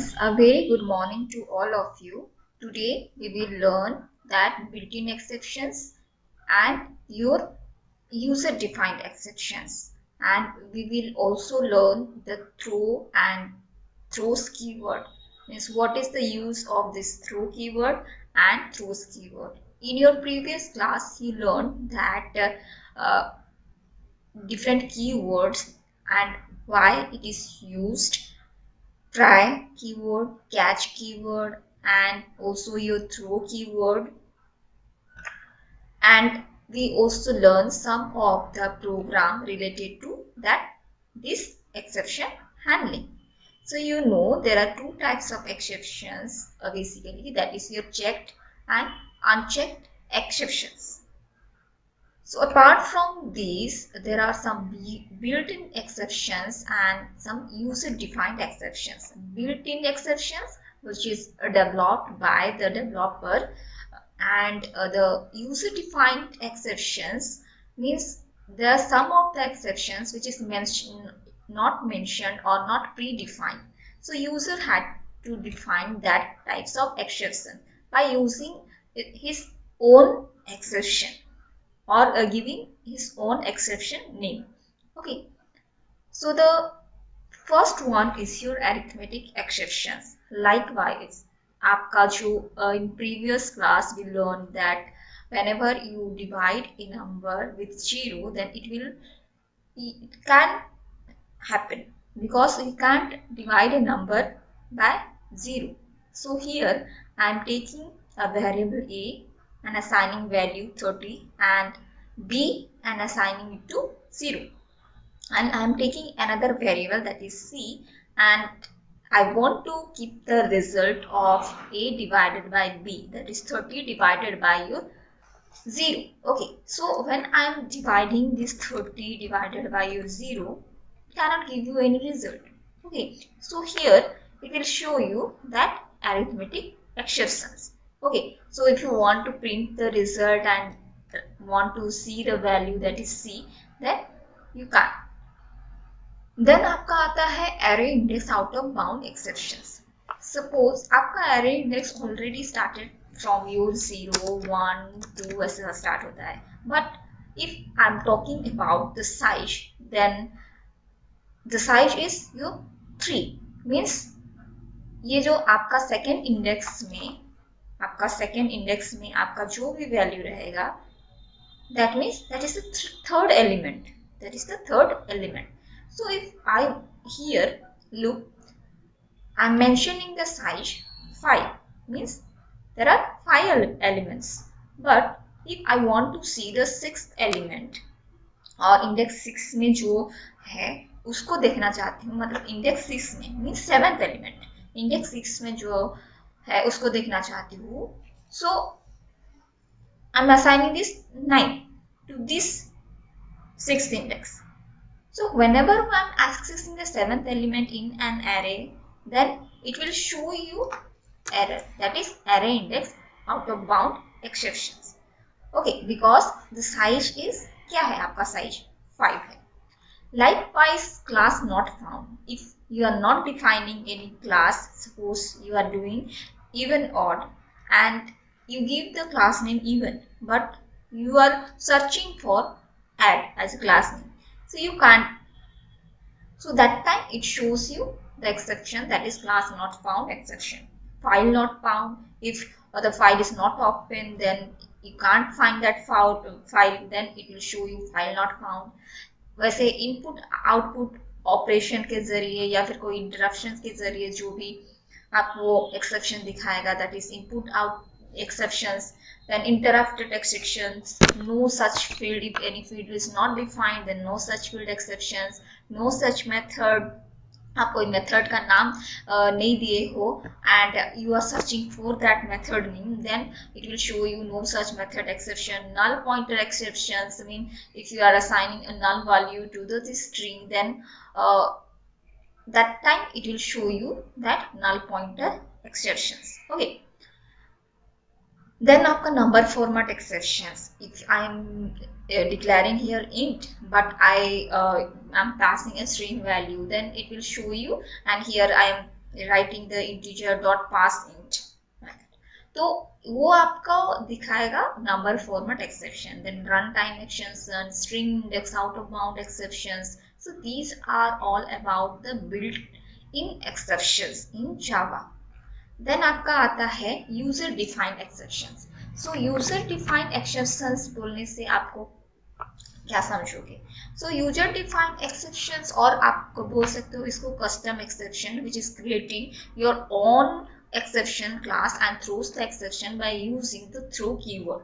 A very good morning to all of you. Today we will learn that built-in exceptions and your user-defined exceptions, and we will also learn the throw and throws keyword. Means what is the use of this throw keyword and throws keyword. In your previous class you learned that different keywords and why it is used, try keyword, catch keyword, and also your throw keyword. And we also learn some of the program related to that this exception handling. So you know there are two types of exceptions basically, that is your checked and unchecked exceptions. So apart from these, there are some built-in exceptions and some user-defined exceptions. Built-in exceptions, which is developed by the developer, and the user-defined exceptions means there are some of the exceptions which is not mentioned or not predefined. So user had to define that types of exception by using his own exception or giving his own exception name. Okay, so the first one is your arithmetic exceptions. Likewise, आपका जो in previous class we learned that whenever you divide a number with 0, then it can happen because we can't divide a number by 0. So here I am taking a variable a and assigning value 30 and b and assigning it to 0, and I am taking another variable that is c, and I want to keep the result of a divided by b, that is 30 divided by your 0. Okay, so when I am dividing this 30 divided by your 0, it cannot give you any result. Okay, so here it will show you that arithmetic exceptions. Okay, so if you want to print the result and want to see the value that is c, then you can. Then आपका आता है array index out of bound exceptions. Suppose आपका array index already started from your 0, 1, 2 ऐसे start होता है. But if I'm talking about the size, then the size is your 3. Means ये जो आपका second index में आपका जो भी value रहेगा, that means that is the third element. That is the third element. So if I here look, I'm mentioning the size 5, means there are 5 elements. But if I want to see the 6th element और index 6 में जो है उसको देखना चाहती हूँ, मतलब index 6 में means 7th element, index 6 में जो है उसको देखना चाहती हूँ, so I'm assigning this 9 to this 6th index. So whenever I'm accessing the 7th element in an array, then it will show you error, that is array index out of bound exceptions. Okay, because the size is क्या है आपका size 5 है. Likewise, class not found. If you are not defining any class, suppose you are doing even odd and you give the class name even, but you are searching for add as a class name, so you can't. So that time it shows you the exception, that is class not found exception. File not found. If the file is not open, then you can't find that file, then it will show you file not found. वैसे input output operation के जरिए या फिर कोई interruption के जरिए जो भी आपको एक्सेप्शन दिखाएगा, that is input out exceptions. Then interrupted exceptions, no such field. If any field is not defined, then no such field exceptions, no such method. आप कोई मेथड का नाम नहीं दिए हो and you are searching for that method name, then it will show you no such method exception. Null pointer exceptions mean if you are assigning a null value to the string, then that time it will show you that null pointer exceptions. Okay, then आपका number format exceptions. If I am declaring here int, but I am passing a string value, then it will show you, and here I am writing the integer dot parseInt, तो वो आपका दिखाएगा number format exception, then runtime exception, string index, out of bound exceptions. So these are all about the built-in exceptions in Java. Then आपका आता है user defined exceptions. So user defined exceptions बोलने से आपको क्या समझोगे? So user defined exceptions, और आप बोल सकते हो इसको custom exception, which is creating your own exception class and throws the exception by using the throw keyword.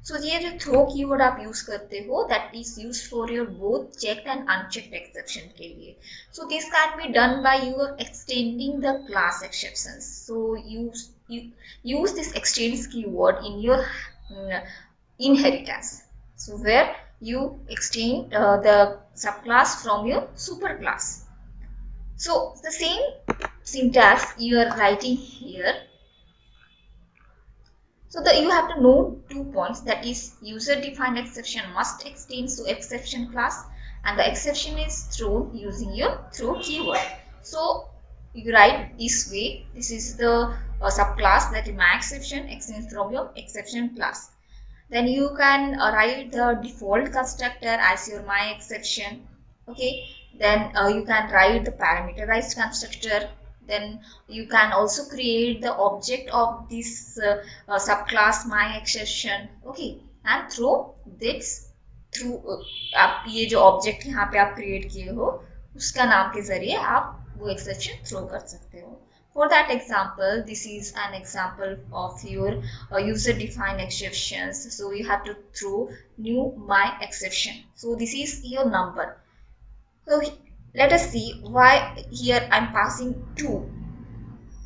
So ये जो throw keyword आप use करते हो, that is used for your both checked and unchecked exception के लिए. So this can be done by you extending the class exceptions. So use this extends keyword in your inheritance. So where you extend the subclass from your superclass. So the same syntax you are writing here. So you have to know 2 points, that is user defined exception must extend to exception class, and the exception is thrown using your throw keyword. So you write this way, this is the subclass, that is my exception extends from your exception class. Then you can write the default constructor as your my exception. Okay, then you can write the parameterized constructor. Then you can also create the object of this subclass my exception. Okay, and throw this through आप ये जो object यहाँ पे आप create किए हो उसका नाम के जरिए आप वो exception throw कर सकते हो. For that example, this is an example of your user-defined exceptions. So you have to throw new my exception. So this is your number. So let us see why here I'm passing 2.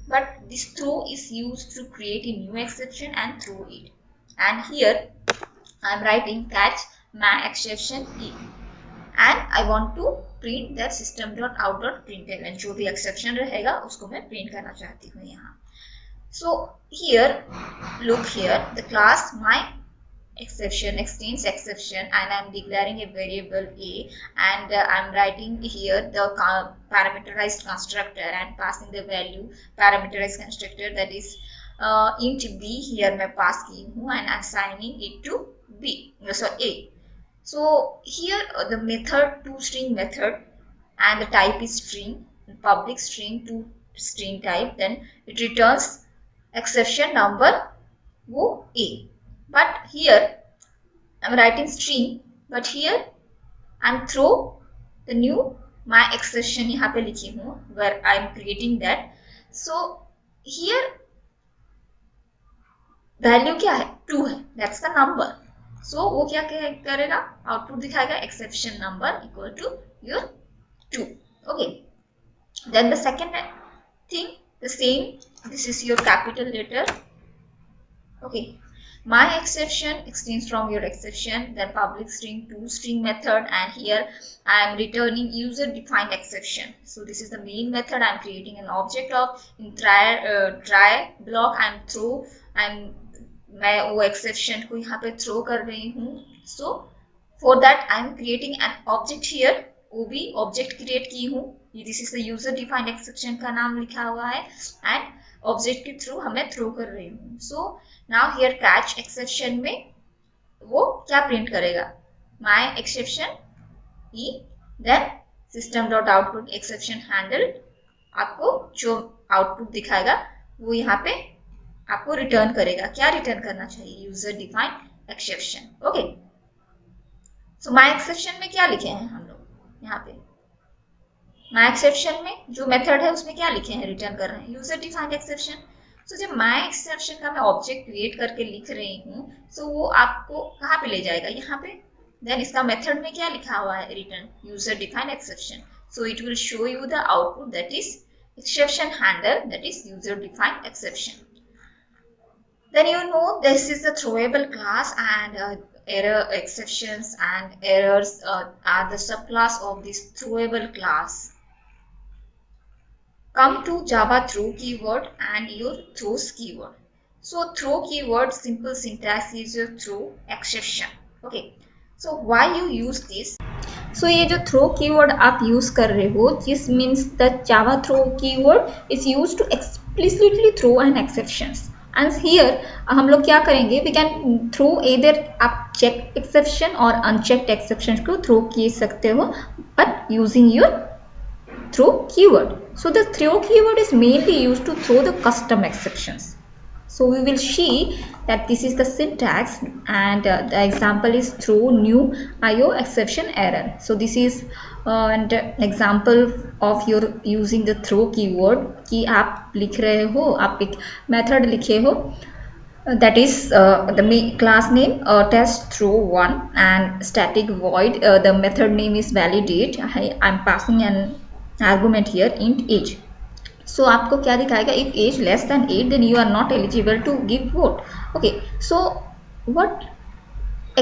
But this throw is used to create a new exception and throw it. And here I'm writing catch my exception E. And I want to print that system.out.println, जो भी exception रहेगा उसको मैं print करना चाहती हूँ यहाँ. So here, look here, the class my exception extends exception, and I'm declaring a variable A, and I'm writing here the parameterized constructor and passing the value parameterized constructor, that is int B here मैं pass की हूँ and assigning it to B, so A. So here the method toString method, and the type is string, public string to string type, then it returns exception number वो A. But here I'm writing string, but here I'm throw the new my exception यहाँ पे लिखी हूँ where I'm creating that. So here value क्या है? 2 है, that's the number. So वो क्या करेगा? आउटपुट दिखाएगा exception number equal to your 2. Okay. Then the second thing, the same. This is your capital letter. Okay. My exception extends from your exception, then public string to string method, and here I am returning user defined exception. So this is the main method. I am creating an object of in try block. मैं वो exception को यहाँ पे throw कर रही हूँ. So for that I am creating an object here. वो भी object create की हूँ. This is the user defined exception का नाम लिखा हुआ है and object के through हमें throw कर रही हूँ. So now here catch exception में वो क्या print करेगा? My exception E, then system.output exception handled. आपको जो output दिखाएगा वो यहाँ पे आपको रिटर्न करेगा. क्या रिटर्न करना चाहिए? User defined exception. Okay. So my exception में क्या लिखे हैं हम लोग यहाँ पे? माय एक्सेप्शन में जो मेथड है उसमें क्या लिखे हैं? रिटर्न कर रहे हैं यूजर डिफाइंड एक्सेप्शन. सो जब माय एक्सेप्शन का मैं ऑब्जेक्ट क्रिएट करके लिख रही हूँ, सो वो आपको कहाँ पे ले जाएगा? यहाँ पे. देन इसका मेथड में क्या लिखा हुआ है? Return user defined exception. So it will show you the output, that is exception handler, that is user defined exception. Then you know this is the throwable class, and error exceptions and errors are the subclass of this throwable class. Come to Java throw keyword and your throws keyword. So throw keyword simple syntax is your throw exception. Okay. So why you use this? So ये जो throw keyword आप use कर रहे हो, this means the Java throw keyword is use to explicitly throw an exceptions. And here हम लोग क्या करेंगे, वी कैन थ्रो एदर आप चेक एक्सेप्शन और अनचेक्ड एक्सेप्शन को थ्रो कर सकते हो, but using your throw keyword. So the throw keyword is mainly used to throw the custom exceptions. So we will see that this is the syntax, and the example is throw new IO exception error. So this is an example of your using the throw keyword कि आप लिख रहे हो, आप एक method लिखे हो, that is the class name test throw 1 and static void, the method name is validate. I'm passing an argument here int age. So आपको क्या दिखाएगा, if age less than 8 then you are not eligible to give vote. Okay, so what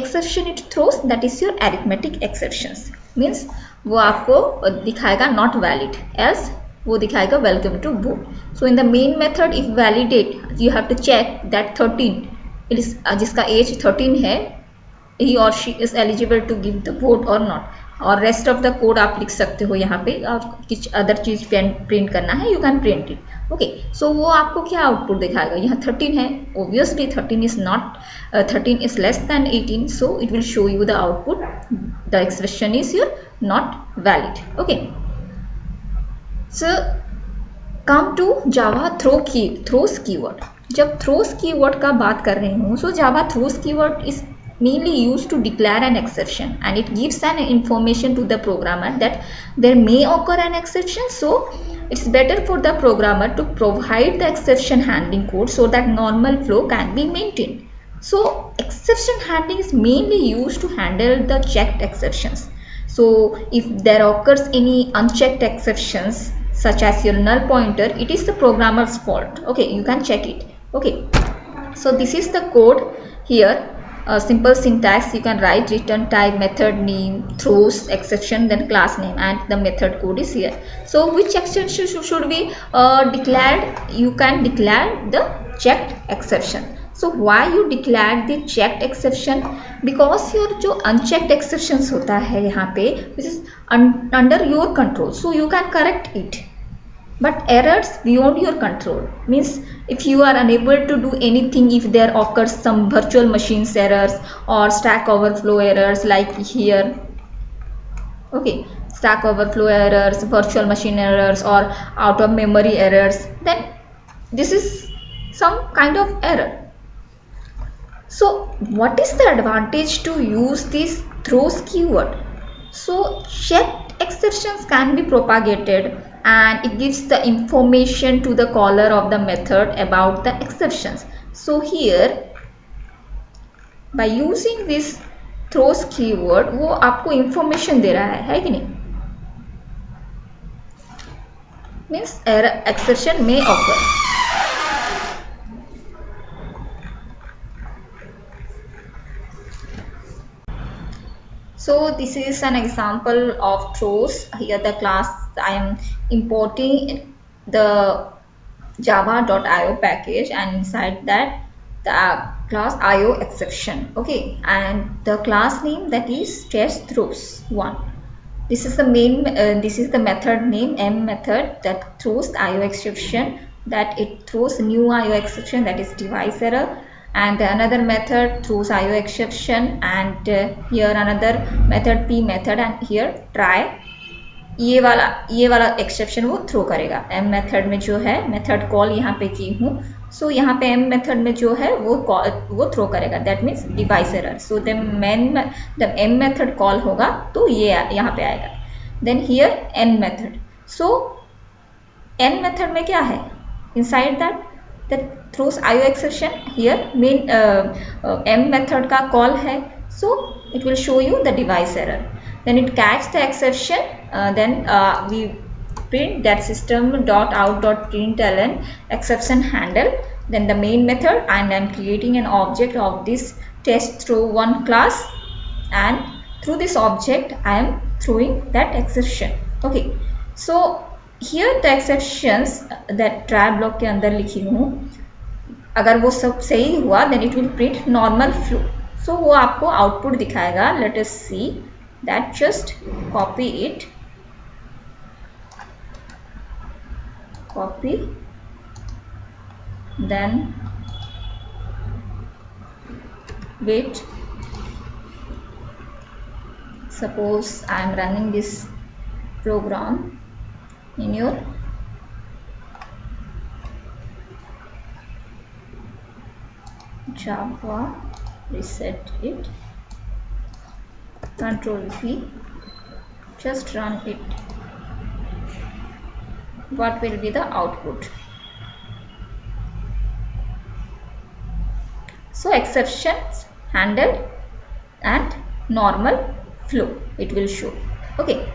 exception it throws, that is your arithmetic exceptions, means वो आपको दिखाएगा not valid, else वो दिखाएगा welcome to vote. So in the main method if validate, you have to check that 13 it is जिसका age 13 है, he or she is eligible to give the vote or not. और rest of the code आप लिख सकते हो यहाँ पे, और कुछ अदर चीज प्रिंट करना है, you can print it. Okay, so वो आपको क्या आउटपुट दिखाएगा, यहाँ 13 है, obviously 13 is not 13 is less than 18, so it will show you the output the expression is your not valid. Okay, so come to Java throws keyword. जब throws keyword का बात कर रही हूँ, so Java throws keyword is mainly used to declare an exception, and it gives an information to the programmer that there may occur an exception. So it's better for the programmer to provide the exception handling code so that normal flow can be maintained. So exception handling is mainly used to handle the checked exceptions. So if there occurs any unchecked exceptions such as your null pointer, it is the programmer's fault. Okay, you can check it. Okay, so this is the code here. Simple syntax, you can write return type, method name, throws exception, then class name, and the method code is here. So which exception should be declared? You can declare the checked exception. So why you declare the checked exception? Because your जो unchecked exceptions होता है यहाँ पे, which is under your control, so you can correct it. But errors beyond your control, means if you are unable to do anything, if there occurs some virtual machines errors or stack overflow errors like here, okay, stack overflow errors, virtual machine errors, or out of memory errors, then this is some kind of error. So what is the advantage to use this throws keyword? So checked exceptions can be propagated, and it gives the information to the caller of the method about the exceptions. So here by using this throws keyword, वो आपको information दे रहा है कि नहीं, means error exception may occur. So this is an example of throws. Here the class, I am importing the java.io package, and inside that the class IO exception. Okay, and the class name, that is test throws 1. This is the main this is the method name, m method, that throws the IO exception, that it throws new IO exception, that is device error. And another method throws IO exception, and here another method p method, and here try, ये वाला exception वो throw करेगा. m method में जो है method call यहाँ पे की हूँ, सो यहाँ पे m मेथड में जो है वो थ्रो करेगा, दैट मीन्स डिवाइस एरर. सो जब m मेथड कॉल होगा तो ये यहाँ पे आएगा. Then here n method. So n method में क्या है, inside that throws IO exception, here main m method का कॉल है, so it will show you the device error. Then it catch the exception, then we print that system.out.println exception handle, then the main method, and I am creating an object of this test throw 1 class, and through this object I am throwing that exception. Okay, so here the exceptions that try block के अंदर लिखी हूँ, अगर वो सब सही हुआ then it will print normal flow. So वो आपको आउटपुट दिखाएगा. Let us see. that just copy it, copy, then wait. Suppose I am running this program in your Java, reset it, Control V, just run it. What will be the output? So exceptions handled and normal flow it will show. Okay,